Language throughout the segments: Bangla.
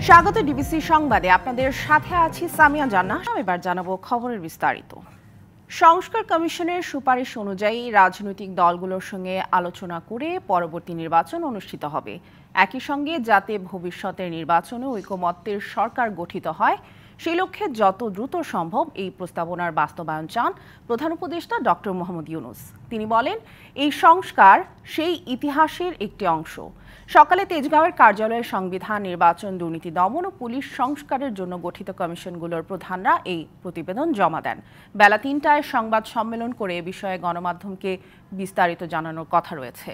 স্বাগত ডিবিসি সংবাদে আপনাদের সাথে আছি সামিয়া জান্নাহ। এবার জানাবো খবরের বিস্তারিত। সংস্কার কমিশনের সুপারিশ অনুযায়ী রাজনৈতিক দলগুলোর সঙ্গে আলোচনা করে পরবর্তী নির্বাচন অনুষ্ঠিত হবে। একই সঙ্গে যাতে ভবিষ্যতের নির্বাচনে ঐকমত্যের সরকার গঠিত হয় সেই লক্ষ্যে যত দ্রুত সম্ভব এই প্রস্তাবনার বাস্তবায়ন চান প্রধান উপদেষ্টা ডক্টর মোহাম্মদ ইউনূস। তিনি বলেন, এই সংস্কার সেই ইতিহাসের একটি অংশ। সকালে তেজগাঁওয়ের কার্যালয়ে সংবিধান, নির্বাচন, দুর্নীতি দমন ও পুলিশ সংস্কারের জন্য গঠিত কমিশনগুলোর প্রধানরা এই প্রতিবেদন জমা দেন। বেলা ৩টায় সংবাদ সম্মেলন করে এ বিষয়ে গণমাধ্যমকে বিস্তারিত জানানোর কথা রয়েছে।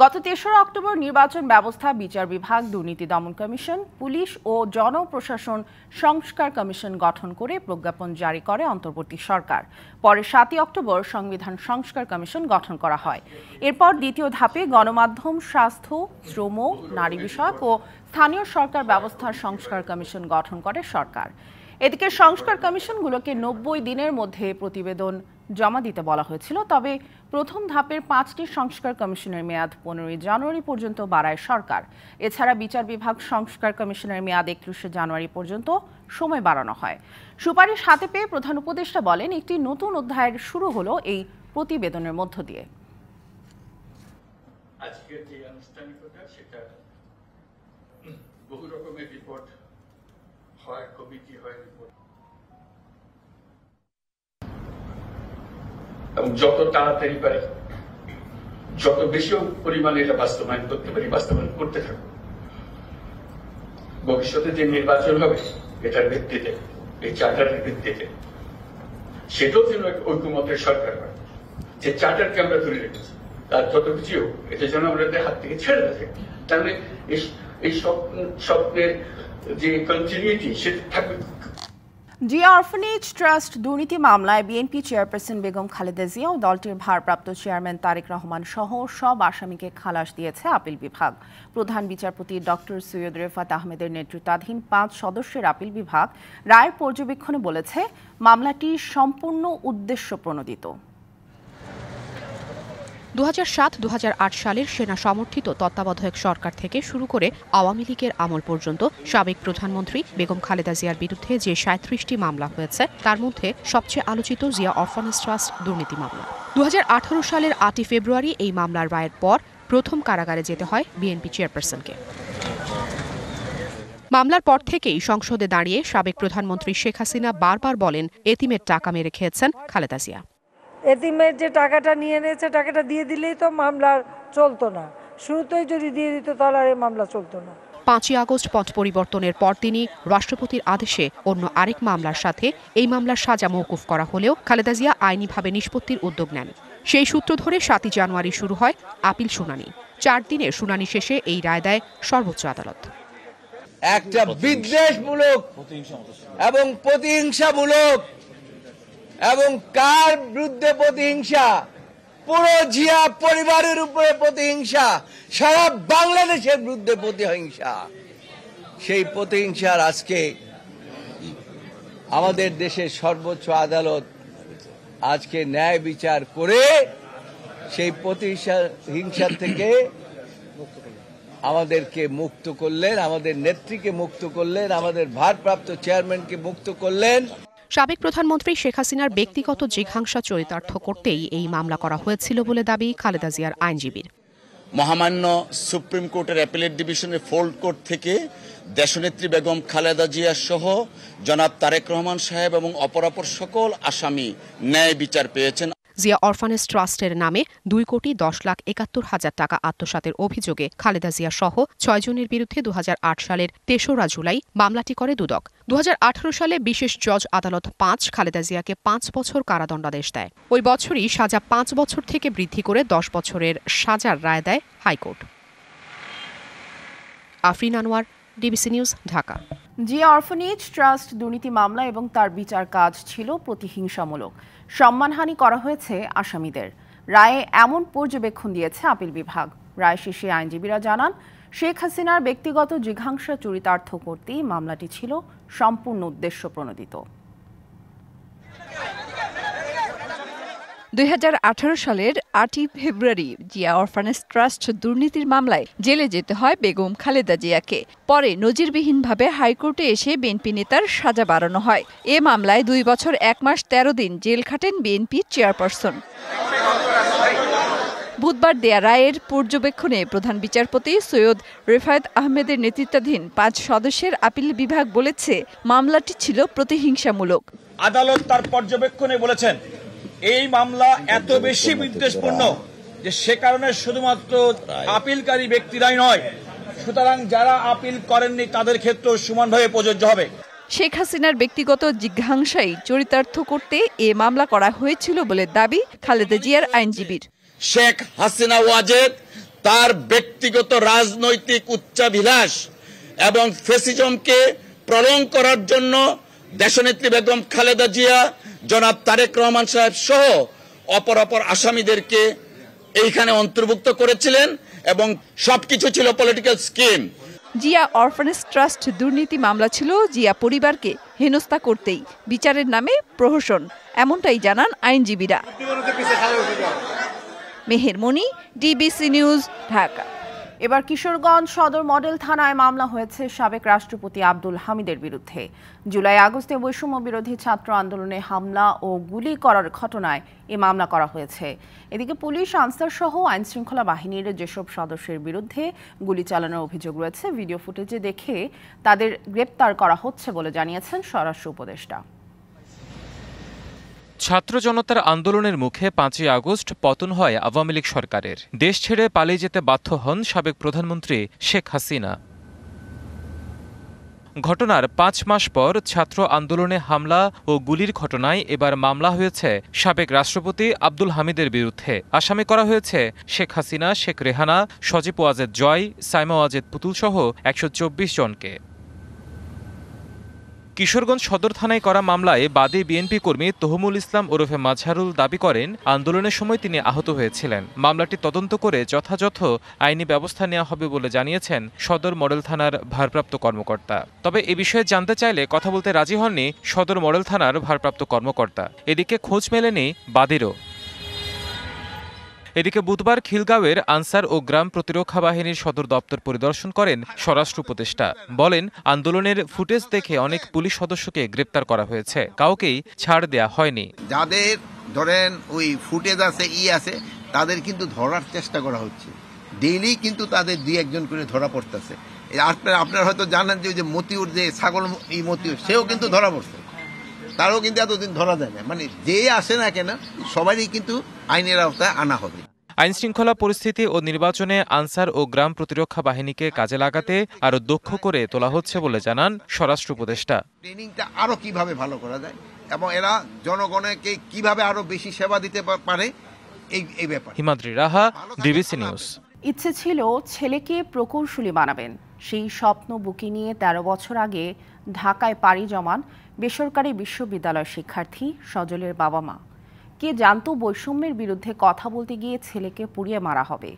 গত ৩রা অক্টোবর নির্বাচন ব্যবস্থা, বিচার বিভাগ, দুর্নীতি দমন কমিশন, পুলিশ ও জনপ্রশাসন সংস্কার কমিশন গঠন করে প্রজ্ঞাপন জারি করে অন্তর্বর্তী সরকার। পরে ৭ই অক্টোবর সংবিধান সংস্কার কমিশন গঠন করা হয়। এরপর দ্বিতীয় ধাপে গণমাধ্যম, স্বাস্থ্য, শ্রম, নারী বিষয়ক ও স্থানীয় সরকার ব্যবস্থার সংস্কার কমিশন গঠন করে সরকার। এদিকে সংস্কার কমিশনগুলোকে ৯০ দিনের মধ্যে প্রতিবেদন জমা দিতে বলা হয়েছিল। তবে প্রথম ধাপের ৫টি সংস্কার কমিশনের মেয়াদ ১৫ই জানুয়ারি পর্যন্ত বাড়ায় সরকার। এছাড়া বিচার বিভাগ সংস্কার কমিশনের মেয়াদ ৩১শে জানুয়ারি পর্যন্ত সময় বাড়ানো হয়। সুপারিশ হাতে পেয়ে প্রধান উপদেষ্টা বলেন, একটি নতুন অধ্যায়ের শুরু হলো এই প্রতিবেদনের মধ্য দিয়ে। আজকের যে আনুষ্ঠানিকতা সেটা বহু রকমের রিপোর্ট হয়, কমিটি হয়, রিপোর্ট, এবং যত তাড়াতাড়ি পারি, যত বেশি পরিমাণে এটা বাস্তবায়ন করতে পারি, বাস্তবায়ন করতে থাকবো। ভবিষ্যতে যে নির্বাচন হবে এটার ভিত্তিতে, এই চার্টারের ভিত্তিতে, সেটাও যেন ঐকমত্যের সরকার হয়। যে চার্টারকে আমরা ধরে রেখেছি তার যত কিছু এটা যেন আমাদের হাত থেকে ছেড়ে দেয়। তাহলে এই স্বপ্নের যে কন্টিনিউটি সেটা থাকবে। জিয়া অরফানেজ ট্রাস্ট দুর্নীতি মামলায় বিএনপি চেয়ারপারসন বেগম খালেদা জিয়া ও দলটির ভারপ্রাপ্ত চেয়ারম্যান তারেক রহমান সহ সব আসামিকে খালাস দিয়েছে আপিল বিভাগ। প্রধান বিচারপতি ডক্টর সৈয়দ রেফাত আহমেদের নেতৃত্বাধীন ৫ সদস্যের আপিল বিভাগ রায়ের পর্যবেক্ষণে বলেছে, মামলাটি সম্পূর্ণ উদ্দেশ্য প্রণোদিত। ২০০৭-২০০৮ সালের সেনা সমর্থিত তত্ত্বাবধায়ক সরকার থেকে শুরু করে আওয়ামী লীগের আমল পর্যন্ত সাবেক প্রধানমন্ত্রী বেগম খালেদা জিয়ার বিরুদ্ধে যে ৩৭টি মামলা হয়েছে তার মধ্যে সবচেয়ে আলোচিত জিয়া অরফানেজ ট্রাস্ট দুর্নীতি মামলা। ২০১৮ সালের ৮ই ফেব্রুয়ারি এই মামলার রায়ের পর প্রথম কারাগারে যেতে হয় বিএনপি চেয়ারপারসনকে। মামলার পর থেকেই সংসদে দাঁড়িয়ে সাবেক প্রধানমন্ত্রী শেখ হাসিনা বারবার বলেন, এতিমের টাকা মেরে খেয়েছেন খালেদা জিয়া। এতিমের যে টাকাটা নিয়ে নিয়েছে, টাকাটা দিয়ে দিলেই তো মামলা চলতো না। শুরুতেই যদি দিয়ে দিত তাহলে আর এই মামলা চলতো না। ৫ই আগস্ট পথ পরিবর্তনের পর তিনি রাষ্ট্রপতির আদেশে অন্য আরেক মামলার সাথে এই মামলার সাজা মওকুফ করা হলেও খালেদা জিয়া আইনিভাবে নিষ্পত্তির উদ্যোগ নেন। সেই সূত্র ধরে ৭ই জানুয়ারি শুরু হয় আপিল শুনানি। ৪ দিনের শুনানি শেষে এই রায় দেয় সর্বোচ্চ আদালত। একটা বিদ্বেষমূলক এবং প্রতিহিংসামূলক, এবং কার বিরুদ্ধে প্রতিহিংসা? পুরো জিয়া পরিবারের উপরে প্রতিহিংসা, সারা বাংলাদেশের বিরুদ্ধে প্রতিহিংসা। সেই প্রতিহিংসার আজকে আমাদের দেশের সর্বোচ্চ আদালত আজকে ন্যায় বিচার করে সেই প্রতিহিংসা থেকে আমাদেরকে মুক্ত করলেন, আমাদের নেত্রীকে মুক্ত করলেন, আমাদের ভারপ্রাপ্ত চেয়ারম্যানকে মুক্ত করলেন। সাবেক প্রধানমন্ত্রী শেখ হাসিনার ব্যক্তিগত জিঘাংসা চরিতার্থ করতেই এই মামলা করা হয়েছিল বলে দাবি খালেদা জিয়ার আইনজীবীর। মহামান্য সুপ্রিম কোর্টের অ্যাপিলেট ডিভিশনের ফোল্ড কোর্ট থেকে দেশনেত্রী বেগম খালেদা জিয়া সহ জনাব তারেক রহমান সাহেব এবং অপরাপর সকল আসামি ন্যায় বিচার পেয়েছেন। জিয়া অরফানেজ ট্রাস্টের নামে ২,১,৭১,০০০ টাকা আত্মসাতের অভিযোগে খালেদা জিয়া সহ ৬ জনের বিরুদ্ধে ২০০৮ সালের ৩রা জুলাই মামলাটি করে দুদক। ২০১৮ সালে বিশেষ জজ আদালত ৫ খালেদা জিয়াকে ৫ বছর কারাদণ্ডাদেশ দেয়। ওই বছরই সাজা ৫ বছর থেকে বৃদ্ধি করে ১০ বছরের সাজার রায় দেয় high court. Afrin Anwar, DBC news, Dhaka. Zia orphanage trust দুর্নীতি মামলা এবং তার বিচার কাজ ছিল প্রতিহিংসামূলক। সম্মানহানি করা হয়েছে আসামিদের। রায়ে এমন পর্যবেক্ষণ দিয়েছে আপিল বিভাগ। রায় শেষে আইনজীবীরা জানান, শেখ হাসিনার ব্যক্তিগত জিঘাংসা চরিতার্থ করতেই মামলাটি ছিল সম্পূর্ণ উদ্দেশ্য প্রণোদিত। 2018 সালের 8ই ফেব্রুয়ারি জিয়া অরফানেজ ট্রাস্ট দুর্নীতির মামলায় জেলে যেতে হয় বেগম খালেদা জিয়াকে। পরে নজিরবিহীনভাবে হাইকোর্টে এসে বিএনপি নেতার সাজা বাড়ানো হয়। এ মামলায় 2 বছর 1 মাস 13 দিন জেল খাটেন বিএনপির চেয়ারপারসন। বুধবার দেয়া রায়ের পর্যবেক্ষণে প্রধান বিচারপতি সৈয়দ রেফায়েত আহমেদের নেতৃত্বাধীন 5 সদস্যের আপিল বিভাগ বলেছে মামলাটি ছিল প্রতিহিংসামূলক। আদালত তার পর্যবেক্ষণে বলেছেন এই মামলা এত বেশি বিদ্বেষপূর্ণ যে সে কারণে শুধুমাত্র আপিলকারী ব্যক্তিরাই নয়, সুতরাং যারা আপিল করেননি তাদের ক্ষেত্রেও সমানভাবে প্রযোজ্য হবে। শেখ হাসিনার ব্যক্তিগত জিজ্ঞাসাই চরিতার্থ করতে এ মামলা করা হয়েছিল বলে দাবি খালেদা জিয়ার আইনজীবীর। শেখ হাসিনা ওয়াজেদ তার ব্যক্তিগত রাজনৈতিক উচ্চাভিলাষ এবং ফ্যাসিজমকে প্রলং করার জন্য দেশনেত্রী বেগম খালেদা জিয়া, জনাব তারেক রহমান সাহেব সহ অপর আসামিদেরকে এইখানে অন্তর্ভুক্ত করেছিলেন এবং সবকিছু ছিল political scheme. Zia orphanage trust দুর্নীতি মামলা ছিল জিয়া পরিবারকে হেনস্থা করতেই বিচারের নামে প্রহসন, এমনটাই জানান আইনজীবীরা। মেহের মনি, ডিবিসি নিউজ, ঢাকা। এবার কিশোরগঞ্জ সদর মডেল থানায় মামলা হয়েছে সাবেক রাষ্ট্রপতি আব্দুল হামিদের বিরুদ্ধে। জুলাই আগস্টে বৈষম্য বিরোধী ছাত্র আন্দোলনে হামলা ও গুলি করার ঘটনায় এ মামলা করা হয়েছে। এদিকে পুলিশ, আনসার সহ আইনশৃঙ্খলা বাহিনীর যেসব সদস্যের বিরুদ্ধে গুলি চালানোর অভিযোগ রয়েছে, ভিডিও ফুটেজে দেখে তাদের গ্রেপ্তার করা হচ্ছে বলে জানিয়েছেন স্বরাষ্ট্র উপদেষ্টা। ছাত্র জনতার আন্দোলনের মুখে 5ই আগস্ট পতন হয় আওয়ামী লীগ সরকারের। দেশ ছেড়ে পালিয়ে যেতে বাধ্য হন সাবেক প্রধানমন্ত্রী শেখ হাসিনা। ঘটনার 5 মাস পর ছাত্র আন্দোলনে হামলা ও গুলির ঘটনায় এবার মামলা হয়েছে সাবেক রাষ্ট্রপতি আব্দুল হামিদের বিরুদ্ধে। আসামি করা হয়েছে শেখ হাসিনা, শেখ রেহানা, সজীব ওয়াজেদ জয়, সাইমা ওয়াজেদ পুতুল সহ 124 জনকে। কিশোরগঞ্জ সদর থানায় করা মামলায় বাদী বিএনপি কর্মী তহমুল ইসলাম ওরফে মাজহারুল দাবি করেন আন্দোলনের সময় তিনি আহত হয়েছিলেন। মামলাটি তদন্ত করে যথাযথ আইনি ব্যবস্থা নেওয়া হবে বলে জানিয়েছেন সদর মডেল থানার ভারপ্রাপ্ত কর্মকর্তা। তবে এ বিষয়ে জানতে চাইলে কথা বলতে রাজি হননি সদর মডেল থানার ভারপ্রাপ্ত কর্মকর্তা। এদিকে খোঁজ মেলেনি বাদীরও। এদিকে বুধবার খিলগাঁওয়ের আনসার ও গ্রাম প্রতিরক্ষা বাহিনীর সদর দপ্তর পরিদর্শন করেন স্বরাষ্ট্র উপদেষ্টা। বলেন, আন্দোলনের ফুটেজ দেখে অনেক পুলিশ সদস্যকে গ্রেপ্তার করা হয়েছে, কাউকেই ছাড় দেয়া হয়নি। যাদের ধরেন ওই ফুটেজ আছে আছে তাদের কিন্তু ধরার চেষ্টা করা হচ্ছে, ডেইলি কিন্তু তাদের 2-1 করে ধরা পড়তেছে। আপনারা হয়তো জানেন যে মতিউর, যে ছাগল এই মতিউর, সেও কিন্তু ধরা পড়ছে, তারও কিন্তু এতদিন ধরা যায় না। মানে যে আসে না কেন সবারই কিন্তু আইনের আওতায় আনা হবে। আইনশৃঙ্খলা পরিস্থিতি ও নির্বাচনে আনসার ও গ্রাম প্রতিরক্ষা বাহিনীকে কাজে লাগাতে আরো দক্ষ করে তোলা হচ্ছে বলে জানান স্বরাষ্ট্র উপদেষ্টা। ট্রেনিংটা আরো কিভাবে ভালো করা যায় এবং এরা জনগণকে কিভাবে আরো বেশি সেবা দিতে পারে এই ব্যাপার। হিমাদ্রি রাহা, ডিবিসি নিউজ। ইচ্ছে ছিল ছেলেকে প্রকৌশলী বানাবেন, সেই স্বপ্ন বুকে নিয়ে 13 বছর আগে ঢাকায় পাড়ি জমান বেসরকারি বিশ্ববিদ্যালয় শিক্ষার্থী সজলের বাবা মা। কে জানতো বৈষম্যের বিরুদ্ধে কথা বলতে গিয়ে ছেলেকে পুড়িয়ে মারা হবে,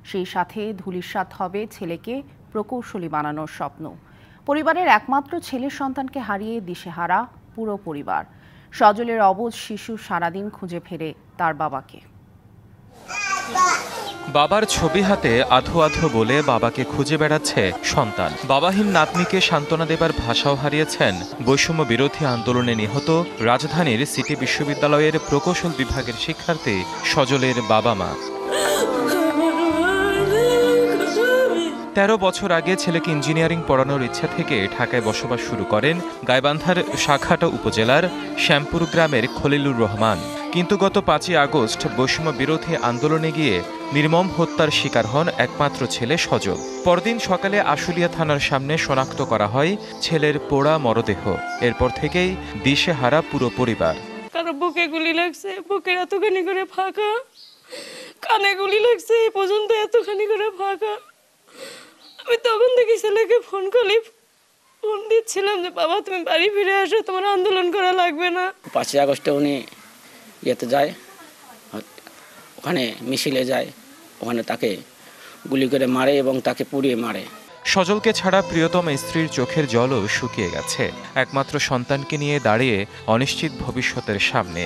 সেই সাথে ধূলিসাৎ হবে ছেলেকে প্রকৌশলী বানানোর স্বপ্ন। পরিবারের একমাত্র ছেলের সন্তানকে হারিয়ে দিশেহারা পুরো পরিবার। সজলের অবুঝ শিশু সারাদিন খুঁজে ফেরে তার বাবাকে। বাবার ছবি হাতে আধো আধো বলে বাবাকে খুঁজে বেড়াচ্ছে সন্তান। বাবাহীন নাতনিকে সান্ত্বনা দেবার ভাষাও হারিয়েছেন বৈষম্য বিরোধী আন্দোলনে নিহত রাজধানীর সিটি বিশ্ববিদ্যালয়ের প্রকৌশল বিভাগের শিক্ষার্থী সজলের বাবা মা। 13 বছর আগে ছেলেকে ইঞ্জিনিয়ারিং পড়ানোর ইচ্ছা থেকে ঢাকায় বসবাস শুরু করেন গাইবান্ধার শাখাটা উপজেলার শ্যামপুর গ্রামের খলিলুর রহমান। কিন্তু গত 5ই আগস্ট বৈষম্য বিরোধী আন্দোলনে গিয়ে নির্মম হত্যার শিকার হন একমাত্র ছেলে সজল। পরদিন সকালে আশুলিয়া থানার সামনে শনাক্ত করা হয় ছেলের পোড়া মরদেহ। এরপর থেকেই দিশেহারা পুরো পরিবার। কারো বুকে গুলি লাগছে, বুকের এতখানি করে ফাঁকা, কানে গুলি লাগছে, এই পর্যন্ত এতখানি করে ফাঁকা। আমি তখন থেকে ছেলেকে ফোন দিচ্ছিলাম যে বাবা তুমি বাড়ি ফিরে আসো, তোমার আন্দোলন করা লাগবে না। 5ই আগস্টে উনি ইয়েতে যায়, ওখানে মিছিলে যায়, ওখানে তাকে গুলি করে মারে এবং তাকে পুড়িয়ে মারে। সজলকে ছাড়া প্রিয়তম স্ত্রীর চোখের জলও শুকিয়ে গেছে। একমাত্র সন্তানকে নিয়ে দাঁড়িয়ে অনিশ্চিত ভবিষ্যতের সামনে।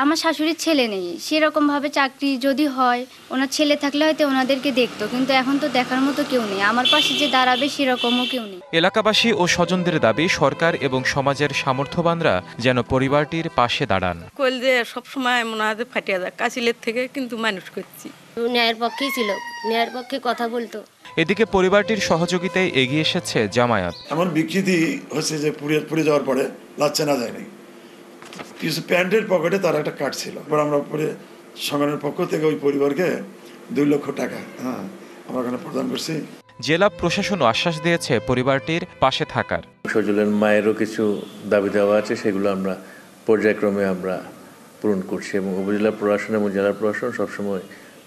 আমার শাশুড়ির ছেলে নেই, সেরকমভাবে চাকরি যদি হয় ওনার ছেলে থাকলে হয়তো ওনাদেরকে দেখতো, কিন্তু এখন তো দেখার মতো কেউ নেই, আমার পাশে যে দাঁড়াবে সেরকমও কেউ নেই। এলাকাবাসী ও স্বজনদের দাবি সরকার এবং সমাজের সামর্থ্যবানরা যেন পরিবারটির পাশে দাঁড়ান। কইল যে সবসময় মনে হয় ফাটিয়া যায়, কাছিলের থেকে কিন্তু মানুষ করছি। ন্যায়ের পক্ষেই ছিল, ন্যায়ের পক্ষে কথা বলতো। এদিকে পরিবারটির সহযোগিতায় এগিয়ে এসেছে জামায়াত। এমন বিকৃতি হচ্ছে যে পুড়ে যাওয়ার পরে লাচ্ছা না যায়নি, কিছু প্যান্টের পকেটে তার একটা কার্ড ছিল। আমরা পরে সংগঠনের পক্ষ থেকে ওই পরিবারকে 2 লক্ষ টাকা আমরা ওখানে প্রদান করছি। জেলা প্রশাসনও আশ্বাস দিয়েছে পরিবারটির পাশে থাকার। সজলের মায়েরও কিছু দাবি দেওয়া আছে, সেগুলো আমরা পর্যায়ক্রমে আমরা পূরণ করছি এবং উপজেলা প্রশাসন এবং জেলা প্রশাসন সবসময়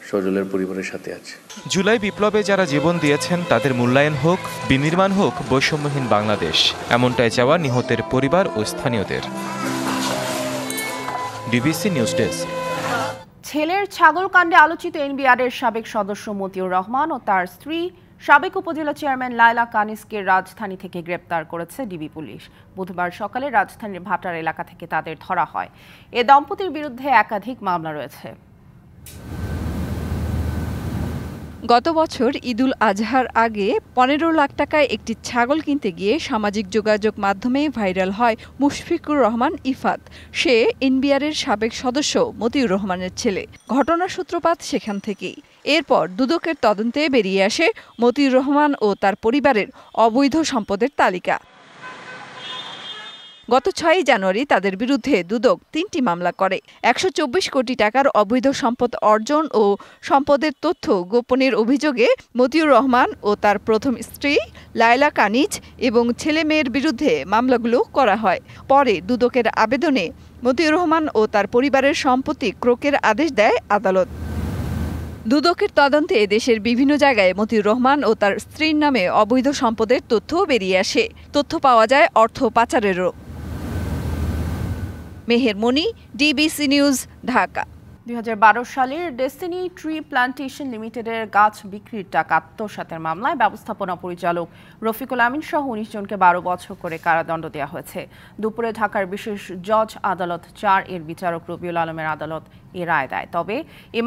সজলের পরিবারের সাথে আছে। জুলাই বিপ্লবে যারা জীবন দিয়েছেন তাদের মূল্যায়ন হোক, বিনির্মাণ হোক বৈষম্যহীন বাংলাদেশ, এমনটাই চাওয়া নিহতের পরিবার ও স্থানীয়দের। DBC news desk. ছেলের ছাগল কাণ্ডে আলোচিত এনবিআরের সাবেক সদস্য মতিউর রহমান ও তার স্ত্রী সাবেক উপজেলা চেয়ারম্যান লায়লা কানিসকে রাজধানী থেকে গ্রেপ্তার করেছে ডিবি পুলিশ। বুধবার সকালে রাজধানীর ভাটার এলাকা থেকে তাদের ধরা হয়। এ দম্পতির বিরুদ্ধে একাধিক মামলা রয়েছে। গত বছর ঈদুল আজহার আগে 15 লাখ টাকায় একটি ছাগল কিনতে গিয়ে সামাজিক যোগাযোগ মাধ্যমে ভাইরাল হয় মুশফিকুর রহমান ইফাত। সে এনবিআরের সাবেক সদস্য মতিউর রহমানের ছেলে। ঘটনার সূত্রপাত সেখান থেকেই। এরপর দুদকের তদন্তে বেরিয়ে আসে মতিউর রহমান ও তার পরিবারের অবৈধ সম্পদের তালিকা। গত 6 জানুয়ারি তাদের বিরুদ্ধে দুদক 3টি মামলা করে। 124 কোটি টাকার অবৈধ সম্পদ অর্জন ও সম্পদের তথ্য গোপনের অভিযোগে মতিউর রহমান ও তার প্রথম স্ত্রী লায়লা কানিজ এবং ছেলে মেয়ের বিরুদ্ধে মামলাগুলো করা হয়। পরে দুদকের আবেদনে মতিউর রহমান ও তার পরিবারের সম্পত্তি ক্রোকের আদেশ দেয় আদালত। দুদকের তদন্তে দেশের বিভিন্ন জায়গায় মতিউর রহমান ও তার স্ত্রীর নামে অবৈধ সম্পদের তথ্য বেরিয়ে আসে। তথ্য পাওয়া যায় অর্থ পাচারেরও। মেহের মনি, ডিবিসি নিউজ, ঢাকা। 2012 সালের ডেস্টিনি ট্রি প্লান্টেশন লিমিটেডের গাছ বিক্রির টাকা আত্মসাতের মামলায় ব্যবস্থাপনা পরিচালক রফিকুল আমিন সহ 19 জনকে 12 বছর করে কারাদণ্ড দেওয়া হয়েছে। দুপুরে ঢাকার বিশেষ জজ আদালত 4 এর বিচারক রবিউল আলমের আদালত এ রায় দেয়। তবে এই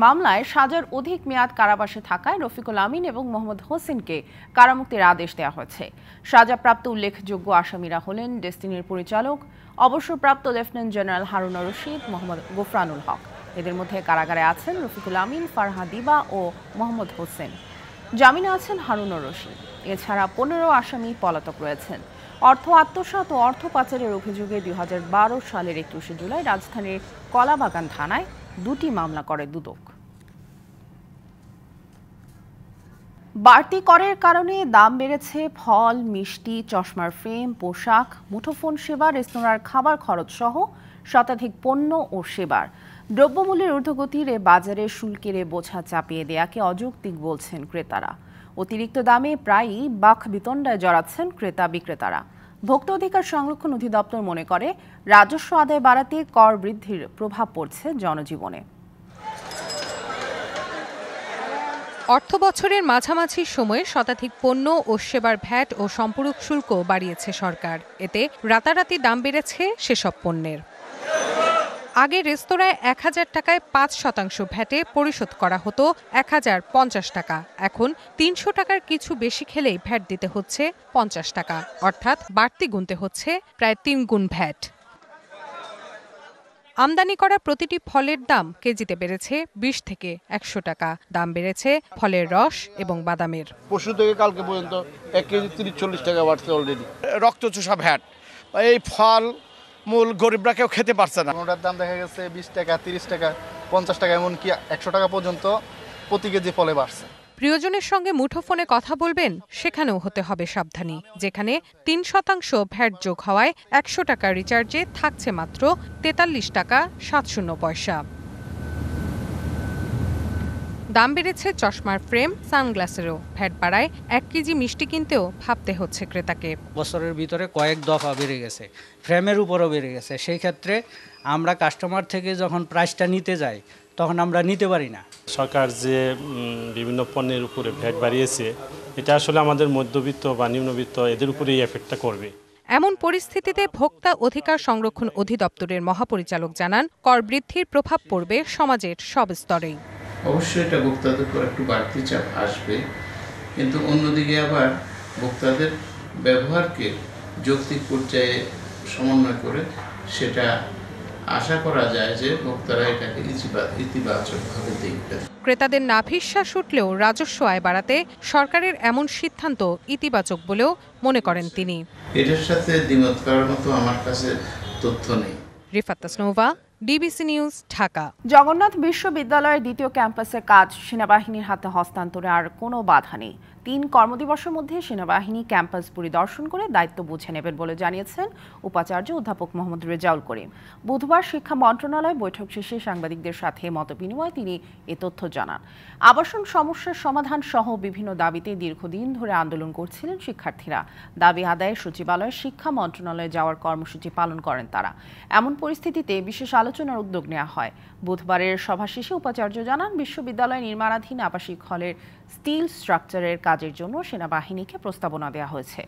মামলায় সাজার অধিক মেয়াদ কারাবাসে থাকায় রফিকুল আমিন এবং মোহাম্মদ হোসেনকে কারামুক্তির আদেশ দেওয়া হয়েছে। সাজাপ্রাপ্ত উল্লেখযোগ্য আসামিরা হলেন ডেস্টিনির পরিচালক, অবসরপ্রাপ্ত লেফটেন্যান্ট জেনারেল হারুনুর রশিদ, মোহাম্মদ গোফরানুল হক। এদের মধ্যে কারাগারে আছেন রফিকুল আমিন, ফারহা দিবা ও মোহাম্মদ হোসেন। জামিনে আছেন হারুনুর রশিদ। এছাড়া 15 আসামি পলাতক রয়েছেন। অর্থ আত্মসাৎ ও অর্থ পাচারের অভিযোগে 2012 সালের 21 জুলাই রাজধানীর কলাবাগান থানায় 2টি মামলা করে দুদক। বাড়তি করের কারণে দাম বেড়েছে ফল, মিষ্টি, চশমার ফ্রেম, পোশাক, মুঠোফোন সেবা, রেস্তোরাঁর খাবার খরচ সহ শতাধিক পণ্য ও সেবার। দ্রব্যমূল্যের ঊর্ধ্বগতির বাজারে শুল্কের বোঝা চাপিয়ে দেয়াকে অযৌক্তিক বলছেন ক্রেতারা। অতিরিক্ত দামে প্রায়ই বাক বিতণ্ডায় জড়াচ্ছেন ক্রেতা বিক্রেতারা। ভোক্তা অধিকার সংরক্ষণ অধিদপ্তর মনে করে রাজস্ব আদায় বাড়াতে কর বৃদ্ধির প্রভাব পড়ছে জনজীবনে। অর্থবছরের মাঝামাঝি সময়ে শতাধিক পণ্য ও সেবার ভ্যাট ও সম্পূরক শুল্ক বাড়িয়েছে সরকার। এতে রাতারাতি দাম বেড়েছে সেসব পণ্যের। আগে রেস্তোরাঁয় 1000 টাকায় 5% ভ্যাটে পরিশোধ করা হতো 1050 টাকা। এখন 300 টাকার কিছু বেশি খেলেই ভ্যাট দিতে হচ্ছে 50 টাকা, অর্থাৎ বাড়তি গুনতে হচ্ছে প্রায় 3 গুণ ভ্যাট। আমদানি করা প্রতিটি ফলের দাম কেজিতে বেড়েছে 20 থেকে 100 টাকা। দাম বেড়েছে ফলের রস এবং বাদামের। পরশু থেকে কালকে পর্যন্ত 1 কেজি 30-40 টাকা বাড়ছে অলরেডি। রক্তচোষা ভ্যাট, এই ফল মূল গরিবরা কেউ খেতে পারছে না। ওটার দাম দেখা গেছে 20 টাকা, 30 টাকা, 50 টাকা, এমনকি 100 টাকা পর্যন্ত প্রতি কেজি ফলে বাড়ছে। প্রিয়জনের সঙ্গে মুঠোফোনে কথা বলবেন, সেখানেও হতে হবে সাবধানী। যেখানে 3% ভ্যাট যোগ হওয়ায় 100 টাকা রিচার্জে থাকছে মাত্র 43 টাকা 70 পয়সা। দাম বেড়েছে চশমার ফ্রেম, সানগ্লাসেরও। ভ্যাট বাড়ায় 1 কেজি মিষ্টি কিনতেও ভাবতে হচ্ছে ক্রেতাকে। বছরের ভিতরে কয়েক দফা বেড়ে গেছে, ফ্রেমের উপরও বেড়ে গেছে। সেই ক্ষেত্রে আমরা কাস্টমার থেকে যখন প্রাইসটা নিতে যাই তখন আমরা নিতে পারি না। সরকার যে বিভিন্ন পণ্যের উপরে ভ্যাট বাড়িয়েছে, এটা আসলে আমাদের মধ্যবিত্ত বা নিম্নবিত্ত এদের উপরেই এফেক্টটা করবে। এমন পরিস্থিতিতে ভোক্তা অধিকার সংরক্ষণ অধিদপ্তরের মহাপরিচালক জানান, কর বৃদ্ধির প্রভাব পড়বে সমাজের সব স্তরেই। অবশ্যই এটা ভোক্তাদের উপর একটু বাড়তি চাপ আসবে, কিন্তু অন্যদিকে আবার ভোক্তাদের ব্যবহারকে যৌক্তিক পর্যায়ে সমন্বয় করে সেটা আশা করা যায় যে ভোক্তারা এটাকে ইতিবাচকভাবে দেখবে। ক্রেতাদের নাভিশ্বাস উঠলেও রাজস্ব আয় বাড়াতে সরকারের এমন সিদ্ধান্ত ইতিবাচক বলেও মনে করেন তিনি। এটার সাথে দ্বিমত করার মতো আমার কাছে তথ্য নেই। Rifat Tasnuva, DBC news, Dhaka. জগন্নাথ বিশ্ববিদ্যালয়ের দ্বিতীয় ক্যাম্পাসের কাজ সেনাবাহিনীর হাতে হস্তান্তরে আর কোনো বাধা নেই। 3 কর্মদিবসের মধ্যে সেনাবাহিনী ক্যাম্পাস পরিদর্শন করে দায়িত্ব বুঝে নেবেন বলে জানিয়েছেন উপাচার্য অধ্যাপক মোহাম্মদ রেজাউল করিম। বুধবার শিক্ষা মন্ত্রণালয় বৈঠক শেষে সাংবাদিকদের সাথে মতবিনিময়ে তিনি এ তথ্য জানান। আবাসন সমস্যার সমাধান সহ বিভিন্ন দাবিতে দীর্ঘদিন ধরে আন্দোলন করছিলেন শিক্ষার্থীরা। দাবি আদায়ে সচিবালয়ে শিক্ষা মন্ত্রণালয়ে যাওয়ার কর্মসূচি পালন করেন তারা। এমন পরিস্থিতিতে বিশেষ আলোচনার উদ্যোগ নেওয়া হয়। বুধবারের সভা শেষে উপাচার্য জানান, বিশ্ববিদ্যালয় নির্মাণাধীন আবাসিক হলের স্টিল স্ট্রাকচারের কাজের জন্য সেনাবাহিনীকে প্রস্তাবনা দেওয়া হয়েছে।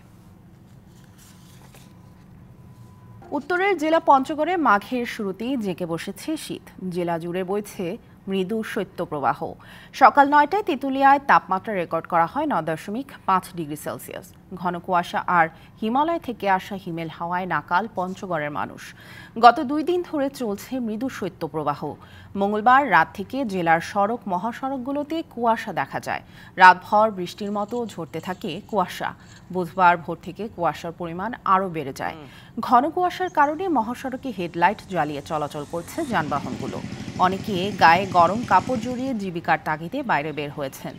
উত্তরের জেলা পঞ্চগড়ে মাঘের শুরুতেই জেঁকে বসেছে শীত। জেলা জুড়ে বইছে মৃদু শৈত্যপ্রবাহ। সকাল 9টায় তেঁতুলিয়ায় তাপমাত্রা রেকর্ড করা হয় 9.5 ডিগ্রি সেলসিয়াস। ঘন কুয়াশা আর হিমালয় থেকে আসা হিমেল হাওয়ায় নাকাল পঞ্চগড়ের মানুষ। গত 2 দিন ধরে চলছে মৃদু শৈত্যপ্রবাহ। মঙ্গলবার রাত থেকে জেলার সড়ক মহাসড়কগুলোতে কুয়াশা দেখা যায়। রাতভর বৃষ্টির মতো ঝরতে থাকে কুয়াশা। বুধবার ভোর থেকে কুয়াশার পরিমাণ আরও বেড়ে যায়। ঘন কুয়াশার কারণে মহাসড়কে হেডলাইট জ্বালিয়ে চলাচল করছে যানবাহনগুলো। অনেকে গায়ে গরম কাপড় জড়িয়ে জীবিকার তাগিদে বাইরে বের হয়েছেন।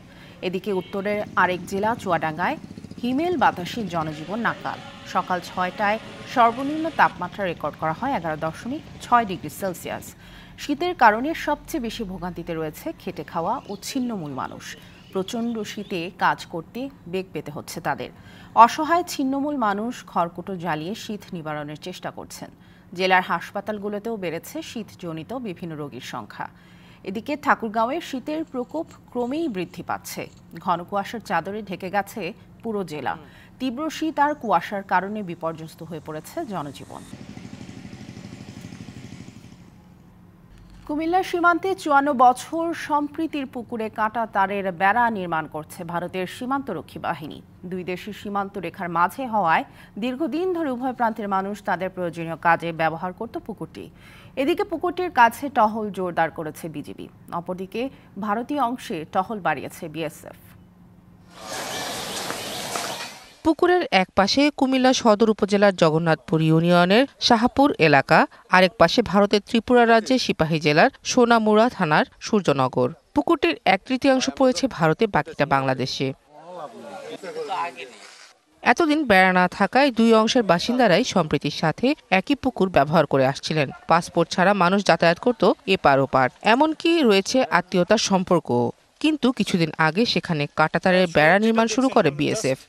এদিকে উত্তরের আরেক জেলা চুয়াডাঙ্গায় হিমেল বাতাসে জনজীবন নাকাল। সকাল 6টায় সর্বনিম্ন তাপমাত্রা রেকর্ড করা হয় 11.6 ডিগ্রি সেলসিয়াস। শীতের কারণে সবচেয়ে বেশি ভোগান্তিতে রয়েছে খেটে খাওয়া ও ছিন্নমূল মানুষ। প্রচণ্ড শীতে কাজ করতে বেগ পেতে হচ্ছে তাদের। অসহায় ছিন্নমূল মানুষ খড়কুটো জ্বালিয়ে শীত নিবারণের চেষ্টা করছেন। জেলার হাসপাতালগুলোতেও বেড়েছে শীতজনিত বিভিন্ন রোগীর সংখ্যা। এদিকে ঠাকুরগাঁওয়ের শীতের প্রকোপ ক্রমেই বৃদ্ধি পাচ্ছে। ঘন কুয়াশার চাদরে ঢেকে গেছে পুরো জেলা। তীব্র শীত আর কুয়াশার কারণে বিপর্যস্ত হয়ে পড়েছে জনজীবন। কুমিল্লা সীমান্তে 54 বছর সম্প্রীতির পুকুরে কাঁটা তারের বেড়া নির্মাণ করছে ভারতের সীমান্তরক্ষী বাহিনী। 2 দেশের সীমান্ত রেখার মাঝে হওয়ায় দীর্ঘদিন ধরে উভয় প্রান্তের মানুষ তাদের প্রয়োজনীয় কাজে ব্যবহার করত পুকুরটি। এদিকে পুকুরটির কাছে টহল জোরদার করেছে বিজিবি। অপরদিকে ভারতীয় অংশে টহল বাড়িয়েছে বিএসএফ। পুকুরের এক পাশে কুমিল্লা সদর উপজেলার জগন্নাথপুর ইউনিয়নের শাহপুর এলাকা, আরেক পাশে ভারতের ত্রিপুরা রাজ্যের সিপাহী জেলার সোনামুড়া থানার সূর্যনগর। পুকুরটির 1/3 পড়েছে ভারতে, বাকিটা বাংলাদেশে। এতদিন বেড়া না থাকায় 2 অংশের বাসিন্দারাই সম্প্রীতির সাথে একই পুকুর ব্যবহার করে আসছিলেন। পাসপোর্ট ছাড়া মানুষ যাতায়াত করত এপার ওপার, এমনকি রয়েছে আত্মীয়তার সম্পর্ক। কিন্তু কিছুদিন আগে সেখানে কাঁটাতারের বেড়া নির্মাণ শুরু করে বিএসএফ।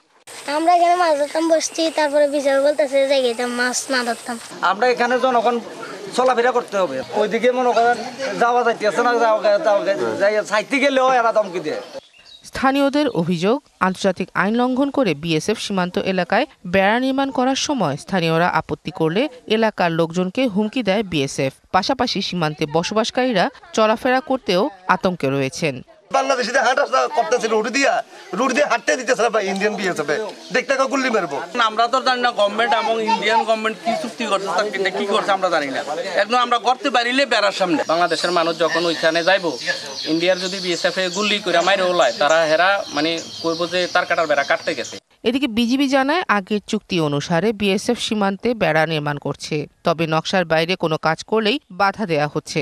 আমরা এখানে মাছ ধরতাম বসছি, তারপরে বিচার বলতেছে যে মাছ না ধরতাম। আমরা এখানে জনগণ চলাফেরা করতে হবে, ওইদিকে মনে করেন যাওয়া যাইতেছে না, যাইতে গেলেও এরা ধমকি দেয়। স্থানীয়দের অভিযোগ, আন্তর্জাতিক আইন লঙ্ঘন করে বিএসএফ সীমান্ত এলাকায় বেড়া নির্মাণ করার সময় স্থানীয়রা আপত্তি করলে এলাকার লোকজনকে হুমকি দেয় বিএসএফ। পাশাপাশি সীমান্তে বসবাসকারীরা চলাফেরা করতেও আতঙ্কে রয়েছেন। বাংলাদেশিদের হাঁটা করতেছে রুট দিয়ে হাঁটতে দিতেছে ইন্ডিয়ান বিএসএফ, দেখতে গুল্লি মারবো। আমরা তো জানি না গভর্নমেন্ট এবং ইন্ডিয়ান গভর্নমেন্ট কি চুক্তি করছে, কি করছে আমরা জানি না। একদম আমরা করতে পারিলে বেড়ার সামনে বাংলাদেশের মানুষ যখন ওইখানে যাইবো, ইন্ডিয়ার যদি বিএসএফ এ গুল্লি করে মাইরে ওলায়, তারা হেরা মানে কইব যে তার কাটার বেড়া কাটতে গেছে। এদিকে বিজিবি জানায়, আগের চুক্তি অনুসারে বিএসএফ সীমান্তে বেড়া নির্মাণ করছে, তবে নকশার বাইরে কোনো কাজ করলেই বাধা দেয়া হচ্ছে।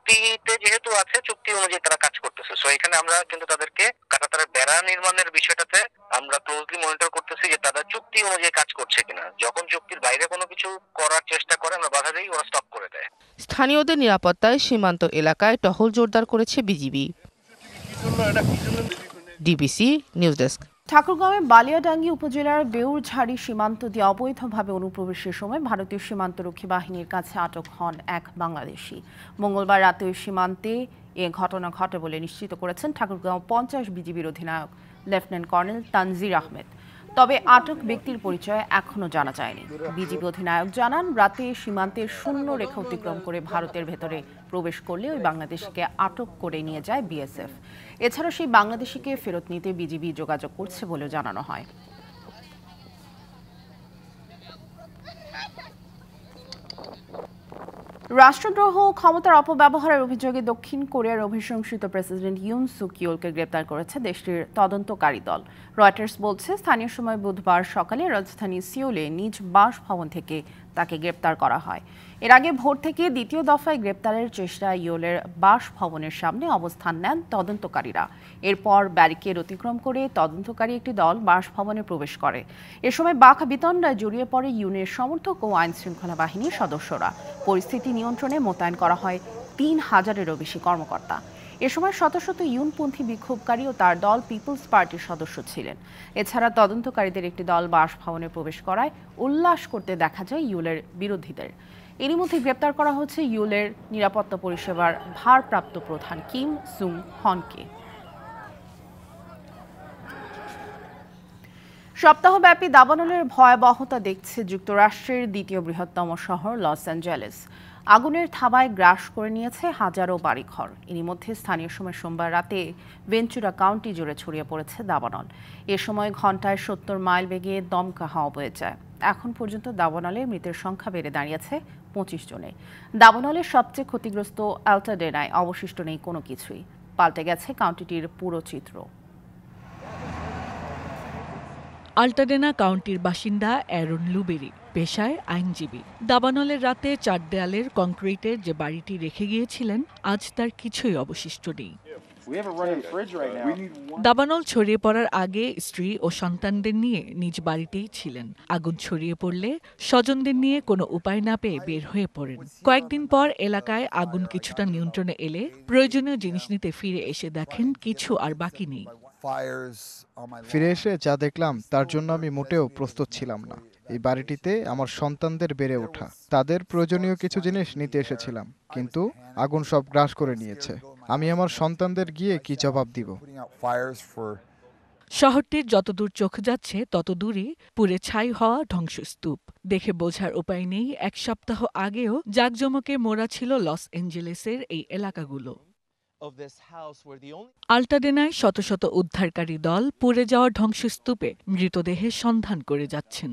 চুক্তিতে যেহেতু আছে, চুক্তি অনুযায়ী তারা কাজ করতেছে। সো এখানে আমরা কিন্তু তাদেরকে কাঁটাতারের বেড়া নির্মাণের বিষয়টাতে আমরা ক্লোজলি মনিটর করতেছি যে তারা চুক্তি অনুযায়ী কাজ করছে কিনা। যখন চুক্তির বাইরে কোনো কিছু করার চেষ্টা করে আমরা বাধা দিই, ওরা স্টপ করে দেয়। স্থানীয়দের নিরাপত্তায় সীমান্ত এলাকায় টহল জোরদার করেছে বিজিবি। DBC news desk. ঠাকুরগাঁওয়ের বালিয়াডাঙ্গি উপজেলার বেউরঝাড়ি সীমান্ত দিয়ে অবৈধভাবে অনুপ্রবেশের সময় ভারতীয় সীমান্তরক্ষী বাহিনীর কাছে আটক হন এক বাংলাদেশি। মঙ্গলবার রাতে ওই সীমান্তে এ ঘটনা ঘটে বলে নিশ্চিত করেছেন ঠাকুরগাঁও 50 বিজিবির অধিনায়ক লেফটেন্যান্ট কর্নেল তানজির আহমেদ। তবে আটক ব্যক্তির পরিচয় এখনো জানা যায়নি। বিজিবি অধিনায়ক জানান, রাতে সীমান্তের শূন্য রেখা অতিক্রম করে ভারতের ভেতরে প্রবেশ করলে ওই বাংলাদেশিকে আটক করে নিয়ে যায় বিএসএফ। এছাড়া সেই বাংলাদেশিকে ফেরত নিতে বিজিবি যোগাযোগ করছে বলেও জানানো হয়। রাষ্ট্রদ্রোহ ও ক্ষমতার অপব্যবহারের অভিযোগে দক্ষিণ কোরিয়ার অভিশংসিত প্রেসিডেন্ট ইউন সুক ইয়োলকে গ্রেপ্তার করেছে দেশটির তদন্তকারী দল। রয়টার্স বলছে, স্থানীয় সময় বুধবার সকালে রাজধানী সিওলে নিজ বাসভবন থেকে তাকে গ্রেপ্তার করা হয়। এর আগে ভোর থেকে দ্বিতীয় দফায় গ্রেপ্তারের চেষ্টায় ইয়োলের বাসভবনের সামনে অবস্থান নেন তদন্তকারীরা। এরপর ব্যারিকেড অতিক্রম করে তদন্তকারী একটি দল বাসভবনে প্রবেশ করে। এ সময় বাকবিতণ্ডায় জড়িয়ে পড়ে ইউনের সমর্থক ও আইন শৃঙ্খলা বাহিনীর সদস্যরা। পরিস্থিতি নিয়ন্ত্রণে মোতায়েন করা হয় ৩,০০০-এরও বেশি কর্মকর্তা। এ সময় শত শত ইউনপন্থী বিক্ষোভকারী ও তার দল পিপলস পার্টির সদস্য ছিলেন। এছাড়া তদন্তকারীদের একটি দল বাসভবনে প্রবেশ করায় উল্লাস করতে দেখা যায় ইউলের বিরোধীদের। এরই মধ্যে গ্রেপ্তার করা হচ্ছে ইউলের নিরাপত্তা পরিষেবার ভারপ্রাপ্ত প্রধান কিম সুং হনকে। সপ্তাহব্যাপী দাবানলের ভয়াবহতা দেখছে যুক্তরাষ্ট্রের দ্বিতীয় বৃহত্তম শহর লস অ্যাঞ্জেলেস। আগুনের থাবায় গ্রাস করে নিয়েছে হাজারো বাড়িঘর। এরই মধ্যে স্থানীয় সময় সোমবার রাতে ভেঞ্চুরা কাউন্টি জুড়ে ছড়িয়ে পড়েছে দাবানল। এ সময় ঘন্টায় ৭০ মাইল বেগে দমকা হাওয়া বয়ে যায়। এখন পর্যন্ত দাবানলে মৃতের সংখ্যা বেড়ে দাঁড়িয়েছে ২৫ জনে। দাবানলের সবচেয়ে ক্ষতিগ্রস্ত আল্টাডেনায় অবশিষ্ট নেই কোনো কিছুই। পাল্টে গেছে কাউন্টিটির পুরো চিত্র। আল্টাডেনা কাউন্টির বাসিন্দা অ্যারন লুবেরি, পেশায় আইনজীবী। দাবানলের রাতে ৪ দেয়ালের কংক্রিটের যে বাড়িটি রেখে গিয়েছিলেন, আজ তার কিছুই অবশিষ্ট নেই। দাবানল ছড়িয়ে পড়ার আগে স্ত্রী ও সন্তানদের নিয়ে নিজ বাড়িতেই ছিলেন। আগুন ছড়িয়ে পড়লে স্বজনদের নিয়ে কোনো উপায় না পেয়ে বের হয়ে পড়েন। কয়েকদিন পর এলাকায় আগুন কিছুটা নিয়ন্ত্রণে এলে প্রয়োজনীয় জিনিস নিতে ফিরে এসে দেখেন কিছু আর বাকি নেই। ফিরে এসে যা দেখলাম তার জন্য আমি মোটেও প্রস্তুত ছিলাম না। এই বাড়িটিতে আমার সন্তানদের বেড়ে ওঠা, তাদের প্রয়োজনীয় কিছু জিনিস নিতে এসেছিলাম, কিন্তু আগুন সব গ্রাস করে নিয়েছে। আমি আমার সন্তানদের গিয়ে কি জবাব দিব? শহরটির যতদূর চোখ যাচ্ছে তত দূরই পুড়ে ছাই হওয়া ধ্বংসস্তূপ। দেখে বোঝার উপায় নেই ১ সপ্তাহ আগেও জাঁকজমকে মোড়া ছিল লস অ্যাঞ্জেলেসের এই এলাকাগুলো। আল্টাডেনায় শত শত উদ্ধারকারী দল পুড়ে যাওয়া ধ্বংসস্তূপে মৃতদেহের সন্ধান করে যাচ্ছেন।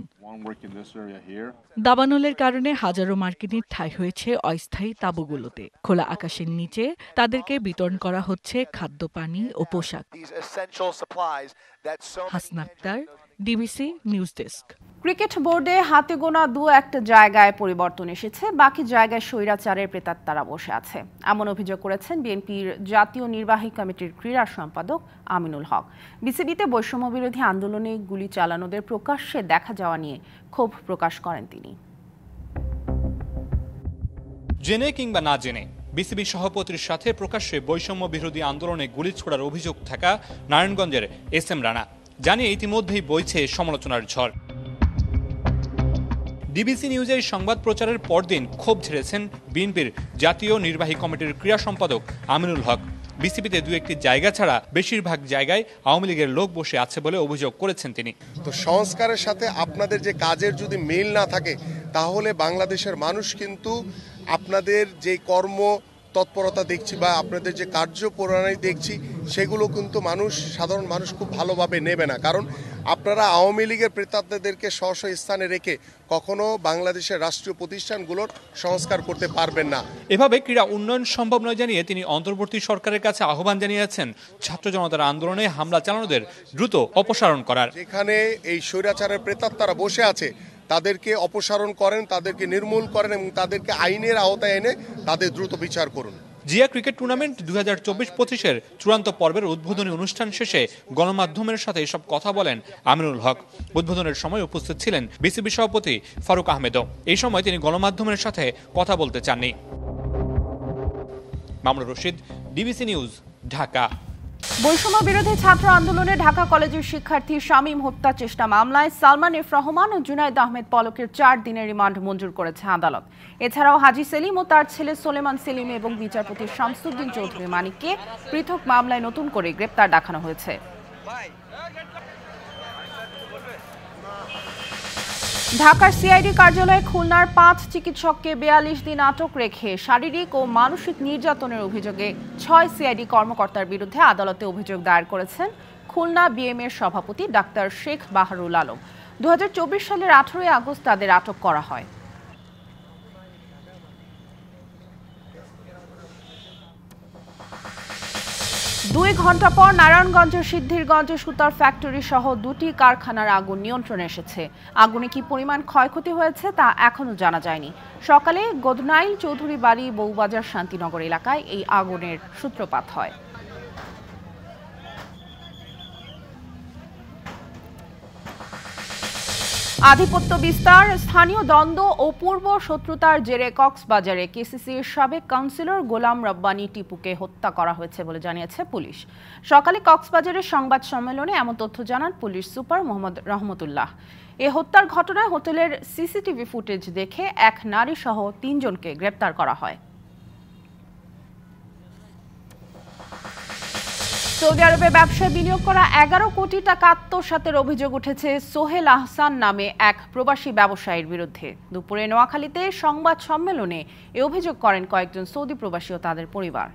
দাবানলের কারণে হাজারো মার্কিনীর ঠাঁই হয়েছে অস্থায়ী তাঁবুগুলোতে। খোলা আকাশের নিচে তাদেরকে বিতরণ করা হচ্ছে খাদ্য, পানি ও পোশাক। Hasna Akhtar, DBC news desk. Cricket বোর্ডে হাতে গোনা ২-১টা জায়গায় পরিবর্তন এসেছে, বাকি জায়গায় স্বৈরাচারের প্রেতাত্মারা বসে আছে, এমন অভিযোগ করেছেন বিএনপির জাতীয় নির্বাহী কমিটির ক্রীড়া সম্পাদক আমিনুল হক। বিসিবিতে বৈষম্য বিরোধী আন্দোলনে গুলি চালানোদের প্রকাশ্যে দেখা যাওয়া নিয়ে ক্ষোভ প্রকাশ করেন তিনি। জেনে কিংবা না জেনে বিসিবি সভাপতির সাথে প্রকাশ্যে বৈষম্য বিরোধী আন্দোলনে গুলি ছোড়ার অভিযোগ থাকা নারায়ণগঞ্জের এস এম রানা জানিয়ে ইতিমধ্যেই বইছে সমালোচনার ঝড়। ডিবিসি নিউজের সংবাদ প্রচারের পরদিন ক্ষোভ ঝেড়েছেন বিএনপির জাতীয় নির্বাহী কমিটির ক্রীড়া সম্পাদক আমিনুল হক। বিসিবিতে ২-১টি জায়গা ছাড়া বেশিরভাগ জায়গায় আওয়ামী লীগের লোক বসে আছে বলে অভিযোগ করেছেন তিনি। তো সংস্কারের সাথে আপনাদের যে কাজের যদি মিল না থাকে, তাহলে বাংলাদেশের মানুষ কিন্তু আপনাদের যে কর্ম তৎপরতা দেখছি বা আপনাদের যে কার্যপ্রণালী দেখছি, সেগুলো কিন্তু সাধারণ মানুষ খুব ভালোভাবে নেবে না। কারণ আপনারা আওয়ামী লীগের প্রেতাত্মাদেরকে স্ব স্থানে রেখে কখনো বাংলাদেশের রাষ্ট্রীয় প্রতিষ্ঠানগুলোর সংস্কার করতে পারবেন না। এভাবে ক্রীড়া উন্নয়ন সম্ভব নয় জানিয়ে তিনি অন্তর্বর্তী সরকারের কাছে আহ্বান জানিয়েছেন ছাত্র জনতার আন্দোলনে হামলা চালানোদের দ্রুত অপসারণ করার। যেখানে এই স্বৈরাচারের প্রেতাত্মারা বসে আছে, তাদেরকে অপসারণ করেন, তাদেরকে নির্মূল করেন এবং তাদেরকে আইনের আওতায় এনে তাদের দ্রুত বিচার করুন। জিয়া ক্রিকেট টুর্নামেন্ট ২০২৪-২৫-এর চূড়ান্ত পর্বের উদ্বোধনী অনুষ্ঠান শেষে গণমাধ্যমের সাথে এসব কথা বলেন আমিনুল হক। উদ্বোধনের সময় উপস্থিত ছিলেন বিসিবি সভাপতি ফারুক আহমেদও। এই সময় তিনি গণমাধ্যমের সাথে কথা বলতে চাননি। Mamunur Rashid, DBC news, Dhaka. বৈষম্য বিরোধী ছাত্র আন্দোলনে ঢাকা কলেজের শিক্ষার্থী শামীম হত্যা চেষ্টা মামলায় সালমান এফ রহমান ও জুনায়েদ আহমেদ পলকের ৪ দিনের রিমান্ড মঞ্জুর করেছে আদালত। এছাড়াও হাজী সেলিম ও তার ছেলে সোলেমান সেলিম এবং বিচারপতি শামসুদ্দিন চৌধুরী মানিককে পৃথক মামলায় নতুন করে গ্রেপ্তার দেখানো হয়েছে। ঢাকার সিআইডি কার্যালয়ে খুলনার ৫ চিকিৎসককে ৪২ দিন আটক রেখে শারীরিক ও মানসিক নির্যাতনের অভিযোগে ৬ সিআইডি কর্মকর্তার বিরুদ্ধে আদালতে অভিযোগ দায়ের করেছেন খুলনা বিএমএর সভাপতি ডাক্তার শেখ বাহারুল আলম। ২০২৪ সালের ১৮ আগস্ট তাদের আটক করা হয়। দুই ঘন্টা পর নারায়ণগঞ্জের সিদ্ধিরগঞ্জে সুতার ফ্যাক্টরি সহ দুটি কারখানার আগুন নিয়ন্ত্রণে এসেছে। আগুনে কি পরিমাণ ক্ষয়ক্ষতি হয়েছে তা এখনো জানা যায়নি। সকালে গোদনাইল চৌধুরী বাড়ি বউবাজার শান্তিনগর এলাকায় এই আগুনের সূত্রপাত হয়। আধিপত্য বিস্তার, স্থানীয় দ্বন্দ্ব ও পূর্ব শত্রুতার জেরে কক্সবাজারে কেসিসির সাবেক কাউন্সিলর গোলাম রব্বানী টিপুকে হত্যা করা হয়েছে বলে জানিয়েছে পুলিশ। সকালে কক্সবাজারের সংবাদ সম্মেলনে এমন তথ্য জানান পুলিশ সুপার মোহাম্মদ রহমতুল্লাহ। এ হত্যার ঘটনায় হোটেলের সিসিটিভি ফুটেজ দেখে এক নারী সহ ৩ জনকে গ্রেপ্তার করা হয়। সৌদি আরবে ব্যবসায় বিনিয়োগ করা ১১ কোটি টাকা আত্মসাতের অভিযোগ উঠেছে সোহেল আহসান নামে এক প্রবাসী ব্যবসায়ীর বিরুদ্ধে। দুপুরে নোয়াখালীতে সংবাদ সম্মেলনে এ অভিযোগ করেন কয়েকজন সৌদি প্রবাসী ও তাদের পরিবার।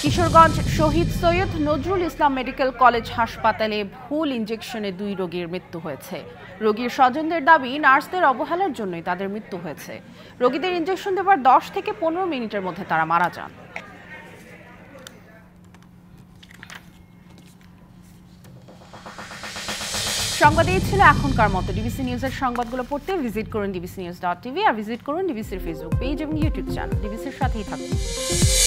কিশোরগঞ্জ শহীদ সৈয়দ নজরুল ইসলাম মেডিকেল কলেজ হাসপাতালে ভুল ইনজেকশনে 2 রোগীর মৃত্যু হয়েছে। রোগীর স্বজনদের দাবি নার্সদের অবহেলার জন্যই তাদের মৃত্যু হয়েছে। রোগীদের ইনজেকশন দেওয়ার 10 থেকে 15 মিনিটের মধ্যে তারা মারা যান। সংবাদ এই ছিল এখনকার মতো। ডিবিসি নিউজের সংবাদগুলো পড়তে ভিজিট করুন dbcnews.tv আর ভিজিট করুন ডিবিসির ফেসবুক পেজ এবং ইউটিউব চ্যানেল। ডিবিসির সাথেই থাকুন।